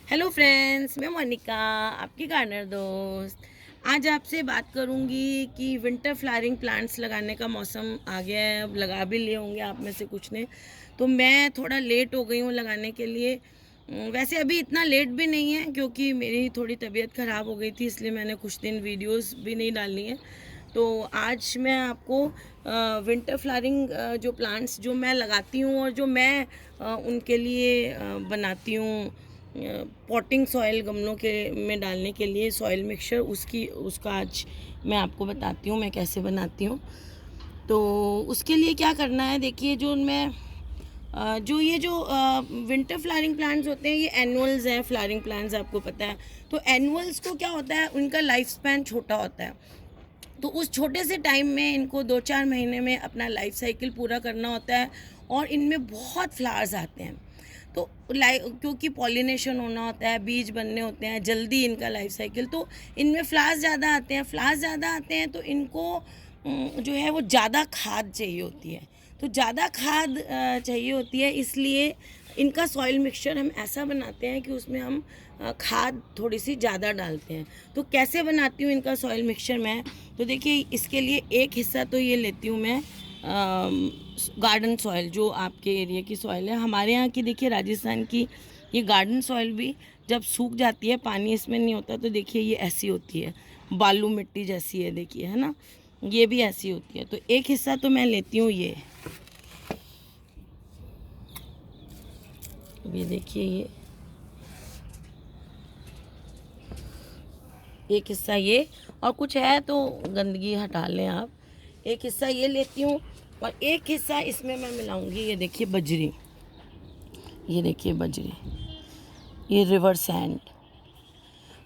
Hello friends, मैं मोनिका, आपकी gardener दोस्त। आज आपसे बात करूंगी कि विंटर फ्लावरिंग प्लांट्स लगाने का मौसम आ गया है। अब लगा भी लिए होंगे आप में से कुछ ने। तो मैं थोड़ा लेट हो गई हूँ लगाने के लिए। वैसे अभी इतना लेट भी नहीं है क्योंकि मेरी थोड़ी तबीयत ख़राब हो गई थी, इसलिए मैंने कुछ दिन वीडियोस भी नहीं डाली हैं। तो आज मैं आपको विंटर फ्लावरिंग जो प्लांट्स जो मैं लगाती हूँ और जो मैं उनके लिए बनाती हूँ पॉटिंग सॉइल गमलों के में डालने के लिए सॉइल मिक्सचर, उसका आज मैं आपको बताती हूँ मैं कैसे बनाती हूँ। तो उसके लिए क्या करना है, देखिए जो विंटर फ्लावरिंग प्लांट्स होते हैं ये एनुअल्स हैं, फ्लावरिंग प्लांट्स आपको पता है। तो एनुअल्स को क्या होता है, उनका लाइफ स्पैन छोटा होता है। तो उस छोटे से टाइम में इनको 2-4 महीने में अपना लाइफ साइकिल पूरा करना होता है और इनमें बहुत फ्लावर्स आते हैं। तो क्योंकि पॉलिनेशन होना होता है, बीज बनने होते हैं, जल्दी इनका लाइफ साइकिल, तो इनमें फ्लावर्स ज़्यादा आते हैं। फ्लावर्स ज़्यादा आते हैं तो इनको जो है वो ज़्यादा खाद चाहिए होती है। तो ज़्यादा खाद चाहिए होती है, इसलिए इनका सॉइल मिक्सचर हम ऐसा बनाते हैं कि उसमें हम खाद थोड़ी सी ज़्यादा डालते हैं। तो कैसे बनाती हूँ इनका सॉइल मिक्सचर मैं, तो देखिए इसके लिए एक हिस्सा तो ये लेती हूँ मैं गार्डन सॉइल, जो आपके एरिया की सॉइल है। हमारे यहाँ की देखिए राजस्थान की ये गार्डन सॉइल भी जब सूख जाती है, पानी इसमें नहीं होता, तो देखिए ये ऐसी होती है, बालू मिट्टी जैसी है, देखिए है ना, ये भी ऐसी होती है। तो एक हिस्सा तो मैं लेती हूँ ये देखिए, ये एक हिस्सा ये, और कुछ है तो गंदगी हटा लें आप। एक हिस्सा ये लेती हूँ और एक हिस्सा इसमें मैं मिलाऊंगी, ये देखिए बजरी, ये देखिए बजरी, ये रिवर सैंड।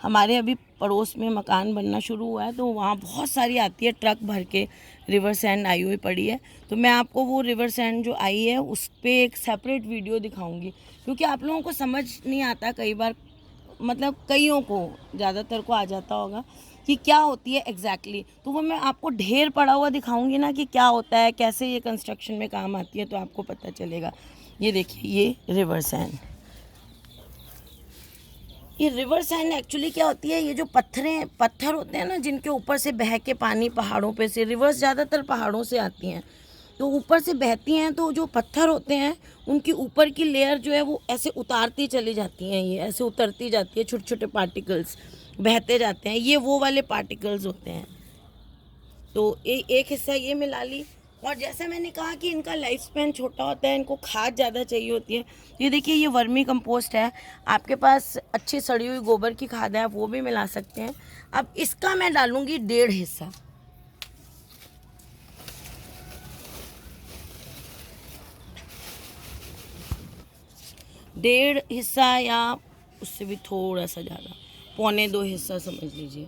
हमारे अभी पड़ोस में मकान बनना शुरू हुआ है, तो वहाँ बहुत सारी आती है, ट्रक भर के रिवर सैंड आई हुई पड़ी है। तो मैं आपको वो रिवर सैंड जो आई है उस पर एक सेपरेट वीडियो दिखाऊंगी, क्योंकि आप लोगों को समझ नहीं आता कई बार, मतलब कईयों को, ज़्यादातर को आ जाता होगा कि क्या होती है एग्जैक्टली। तो वो मैं आपको ढेर पड़ा हुआ दिखाऊंगी ना कि क्या होता है, कैसे ये कंस्ट्रक्शन में काम आती है, तो आपको पता चलेगा। ये देखिए ये रिवर सैंड, ये रिवर सैंड एक्चुअली क्या होती है, ये जो पत्थर होते हैं ना, जिनके ऊपर से बह के पानी पहाड़ों पे से, रिवर्स ज़्यादातर पहाड़ों से आती हैं, तो ऊपर से बहती हैं, तो जो पत्थर होते हैं उनकी ऊपर की लेयर जो है वो ऐसे उतारती चली जाती हैं, ये ऐसे उतरती जाती है, छोटे छोटे पार्टिकल्स बहते जाते हैं, ये वो वाले पार्टिकल्स होते हैं। तो एक हिस्सा ये मिला ली। और जैसा मैंने कहा कि इनका लाइफ स्पैन छोटा होता है, इनको खाद ज़्यादा चाहिए होती है। ये देखिए ये वर्मी कंपोस्ट है, आपके पास अच्छी सड़ी हुई गोबर की खाद है, आप वो भी मिला सकते हैं। अब इसका मैं डालूंगी 1.5 हिस्सा। डेढ़ हिस्सा या उससे भी थोड़ा सा ज़्यादा, 1.25 हिस्सा समझ लीजिए।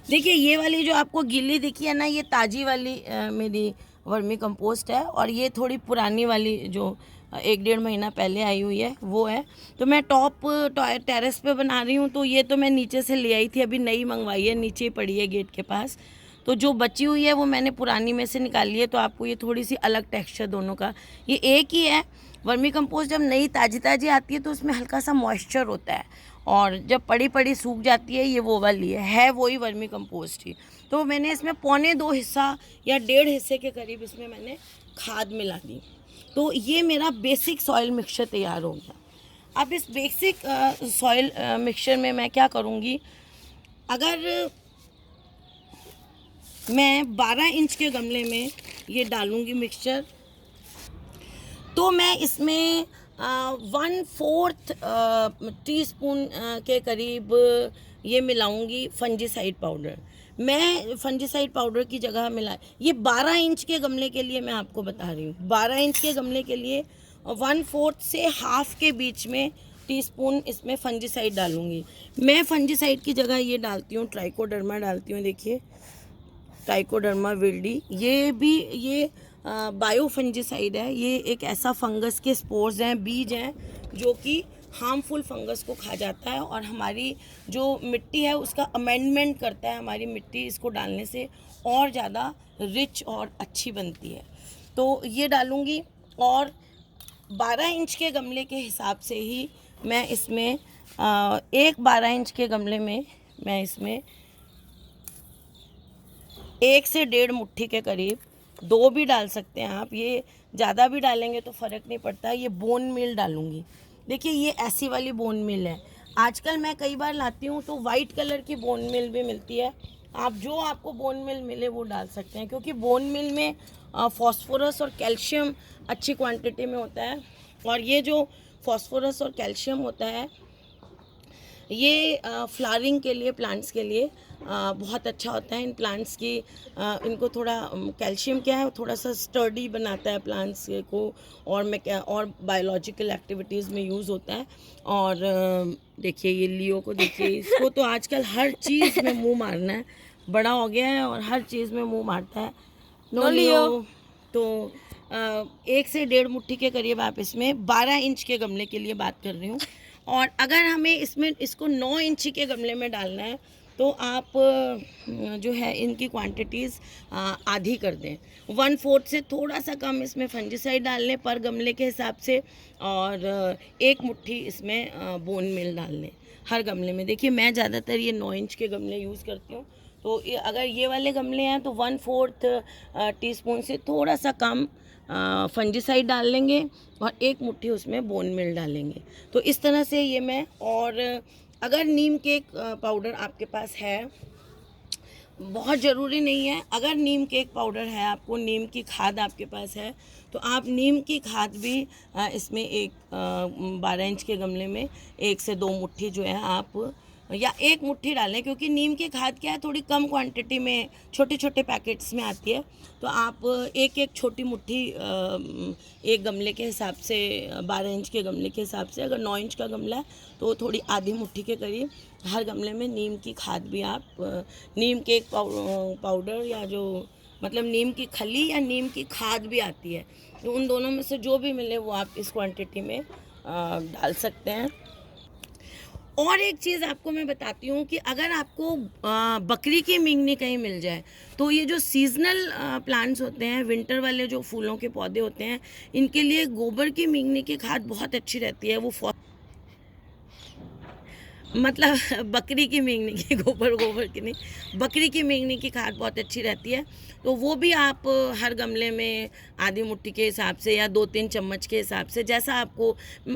देखिए ये वाली जो आपको गिल्ली दिखी है ना, ये ताज़ी वाली मेरी वर्मी कंपोस्ट है, और ये थोड़ी पुरानी वाली जो 1-1.5 महीना पहले आई हुई है वो है। तो मैं टॉप टेरेस पे बना रही हूँ, तो ये तो मैं नीचे से ले आई थी, अभी नई मंगवाई है, नीचे पड़ी है गेट के पास। तो जो बची हुई है वो मैंने पुरानी में से निकाली है, तो आपको ये थोड़ी सी अलग टेक्सचर दोनों का, ये एक ही है। वर्मी कंपोस्ट जब नई ताज़ी ताज़ी आती है तो उसमें हल्का सा मॉइस्चर होता है, और जब पड़ी पड़ी सूख जाती है, ये वो वाली है वही वर्मी कंपोस्ट ही। तो मैंने इसमें 1.25 हिस्सा या 1.5 हिस्से के करीब इसमें मैंने खाद मिला दी। तो ये मेरा बेसिक सॉइल मिक्सचर तैयार हो गया। अब इस बेसिक सॉइल मिक्सचर में मैं क्या करूँगी, अगर मैं 12 इंच के गमले में ये डालूँगी मिक्सचर, तो मैं इसमें 1/4 टीस्पून के करीब ये मिलाऊंगी फंजीसाइड पाउडर। मैं फंजीसाइड पाउडर की जगह ये 12 इंच के गमले के लिए मैं आपको बता रही हूँ, 12 इंच के गमले के लिए 1/4 से हाफ के बीच में टीस्पून इसमें फंजीसाइड डालूंगी। मैं फंजीसाइड की जगह ये डालती हूँ, ट्राइकोडर्मा डालती हूँ, देखिए ट्राइकोडर्मा विल्डी। ये बायो फंजीसाइड है, ये एक ऐसा फंगस के स्पोर्स हैं, बीज हैं, जो कि हार्मफुल फंगस को खा जाता है और हमारी जो मिट्टी है उसका अमेंडमेंट करता है। हमारी मिट्टी इसको डालने से और ज़्यादा रिच और अच्छी बनती है। तो ये डालूँगी, और 12 इंच के गमले के हिसाब से ही मैं इसमें एक 12 इंच के गमले में मैं इसमें 1 से 1.5 मुट्ठी के करीब, 2 भी डाल सकते हैं आप, ये ज़्यादा भी डालेंगे तो फ़र्क नहीं पड़ता, ये बोन मील डालूँगी। देखिए ये ऐसी वाली बोन मील है, आजकल मैं कई बार लाती हूँ तो वाइट कलर की बोन मील भी मिलती है, आप जो आपको बोन मील मिले वो डाल सकते हैं, क्योंकि बोन मील में फॉस्फोरस और कैल्शियम अच्छी क्वांटिटी में होता है, और ये जो फॉस्फोरस और कैल्शियम होता है ये फ्लावरिंग के लिए, प्लांट्स के लिए बहुत अच्छा होता है। इन प्लांट्स की इनको थोड़ा कैल्शियम क्या है, थोड़ा सा स्टर्डी बनाता है प्लांट्स को, और बायोलॉजिकल एक्टिविटीज़ में यूज़ होता है। और देखिए ये लियो को देखिए, इसको तो आजकल हर चीज़ में मुंह मारना है, बड़ा हो गया है और हर चीज़ में मुंह मारता है। नो लियो। तो 1 से 1.5 मुट्ठी के करीब आप इसमें 12 इंच के गमले के लिए बात कर रही हूँ। और अगर हमें इसको 9 इंच के गमले में डालना है तो आप जो है इनकी क्वांटिटीज़ आधी कर दें, 1/4 से थोड़ा सा कम इसमें फंजीसाइड डाल लें पर गमले के हिसाब से, और 1 मुट्ठी इसमें बोन मील डाल लें हर गमले में। देखिए मैं ज़्यादातर ये 9 इंच के गमले यूज़ करती हूँ, तो अगर ये वाले गमले हैं तो 1/4 टीस्पून से थोड़ा सा कम फंजीसाइड डाल लेंगे और 1 मुट्ठी उसमें बोन मील डालेंगे। तो इस तरह से ये मैं, और अगर नीम केक पाउडर आपके पास है, बहुत ज़रूरी नहीं है, अगर नीम केक पाउडर है आपको, नीम की खाद आपके पास है, तो आप नीम की खाद भी इसमें 12 इंच के गमले में 1 से 2 मुट्ठी जो है आप, या 1 मुट्ठी डालें, क्योंकि नीम की खाद क्या है थोड़ी कम क्वांटिटी में छोटे छोटे पैकेट्स में आती है, तो आप एक छोटी मुट्ठी एक गमले के हिसाब से, 12 इंच के गमले के हिसाब से, अगर 9 इंच का गमला है तो थोड़ी आधी मुट्ठी के करीब हर गमले में नीम की खाद भी आप, नीम केक पाउडर या जो मतलब नीम की खली या नीम की खाद भी आती है, तो उन दोनों में से जो भी मिले वो आप इस क्वांटिटी में डाल सकते हैं। और एक चीज़ आपको मैं बताती हूँ कि अगर आपको बकरी की मिंगनी कहीं मिल जाए तो ये जो सीजनल प्लांट्स होते हैं, विंटर वाले जो फूलों के पौधे होते हैं, इनके लिए गोबर की मिंगनी की खाद बहुत अच्छी रहती है। वो मतलब बकरी की मिंगनी की, गोबर की नहीं, बकरी की मिंगनी की खाद बहुत अच्छी रहती है, तो वो भी आप हर गमले में आधी मुट्ठी के हिसाब से या 2-3 चम्मच के हिसाब से, जैसा आपको,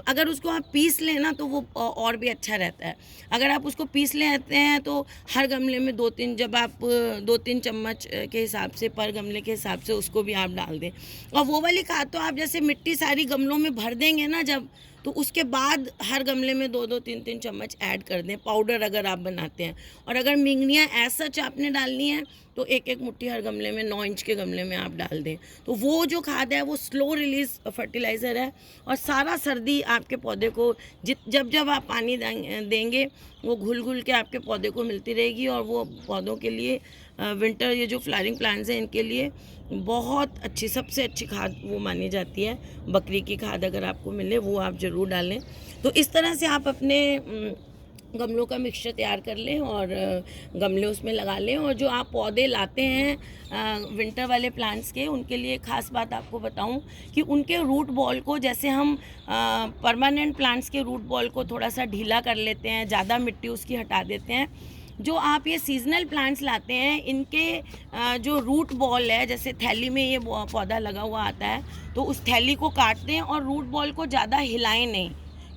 अगर उसको आप पीस लें ना तो वो और भी अच्छा रहता है। अगर आप उसको पीस लेते हैं तो हर गमले में 2-3, जब आप 2-3 चम्मच के हिसाब से पर गमले के हिसाब से उसको भी आप डाल दें। और वो वाली खाद तो आप जैसे मिट्टी सारी गमलों में भर देंगे ना जब, तो उसके बाद हर गमले में 2-2, 3-3 चम्मच ऐड कर दें पाउडर अगर आप बनाते हैं। और अगर मिंगनियाँ ऐसा आपने डालनी है तो 1-1 मुट्ठी हर गमले में, 9 इंच के गमले में आप डाल दें, तो वो जो खाद है वो स्लो रिलीज फर्टिलाइज़र है, और सारा सर्दी आपके पौधे को जब जब आप पानी देंगे वो घुल घुल के आपके पौधे को मिलती रहेगी, और वो पौधों के लिए विंटर, ये जो फ्लावरिंग प्लांट्स हैं इनके लिए बहुत अच्छी, सबसे अच्छी खाद वो मानी जाती है। बकरी की खाद अगर आपको मिले वो आप ज़रूर डालें। तो इस तरह से आप अपने गमलों का मिक्सचर तैयार कर लें और गमले उसमें लगा लें। और जो आप पौधे लाते हैं विंटर वाले प्लांट्स के, उनके लिए ख़ास बात आपको बताऊं कि उनके रूट बॉल को, जैसे हम परमानेंट प्लांट्स के रूट बॉल को थोड़ा सा ढीला कर लेते हैं, ज़्यादा मिट्टी उसकी हटा देते हैं, जो आप ये सीजनल प्लांट्स लाते हैं इनके जो रूट बॉल है, जैसे थैली में ये पौधा लगा हुआ आता है, तो उस थैली को काट दें और रूट बॉल को ज़्यादा हिलाएं नहीं,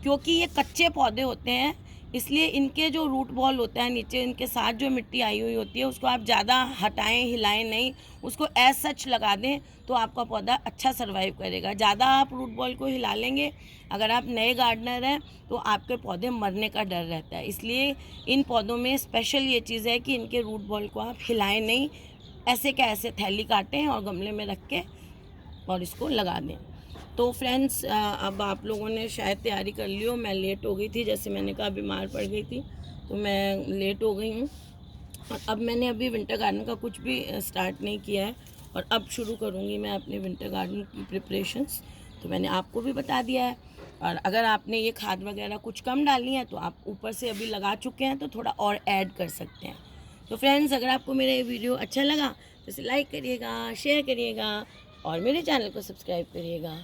क्योंकि ये कच्चे पौधे होते हैं, इसलिए इनके जो रूट बॉल होता है नीचे, इनके साथ जो मिट्टी आई हुई होती है उसको आप ज़्यादा हटाएं, हिलाएं नहीं, उसको एज सच लगा दें तो आपका पौधा अच्छा सर्वाइव करेगा। ज़्यादा आप रूट बॉल को हिला लेंगे, अगर आप नए गार्डनर हैं तो आपके पौधे मरने का डर रहता है, इसलिए इन पौधों में स्पेशल ये चीज़ है कि इनके रूट बॉल को आप हिलाएं नहीं, ऐसे क्या ऐसे थैली काटें और गमले में रख के और इसको लगा दें। तो फ्रेंड्स, अब आप लोगों ने शायद तैयारी कर ली हो, मैं लेट हो गई थी, जैसे मैंने कहा बीमार पड़ गई थी तो मैं लेट हो गई हूँ। और अब मैंने अभी विंटर गार्डन का कुछ भी स्टार्ट नहीं किया है, और अब शुरू करूँगी मैं अपने विंटर गार्डन की प्रिपरेशंस, तो मैंने आपको भी बता दिया है। और अगर आपने ये खाद वगैरह कुछ कम डालनी है तो आप ऊपर से अभी लगा चुके हैं तो थोड़ा और ऐड कर सकते हैं। तो फ्रेंड्स, अगर आपको मेरा ये वीडियो अच्छा लगा तो इसे लाइक करिएगा, शेयर करिएगा और मेरे चैनल को सब्सक्राइब करिएगा।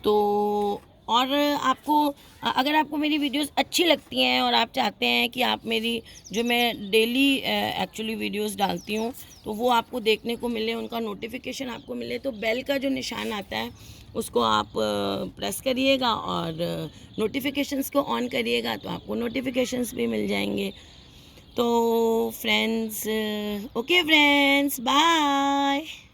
तो और आपको अगर आपको मेरी वीडियोस अच्छी लगती हैं और आप चाहते हैं कि आप मेरी जो मैं डेली एक्चुअली वीडियोस डालती हूँ तो वो आपको देखने को मिले, उनका नोटिफिकेशन आपको मिले, तो बेल का जो निशान आता है उसको आप प्रेस करिएगा और नोटिफिकेशंस को ऑन करिएगा तो आपको नोटिफिकेशंस भी मिल जाएंगे। तो फ्रेंड्स, ओके फ्रेंड्स, बाय।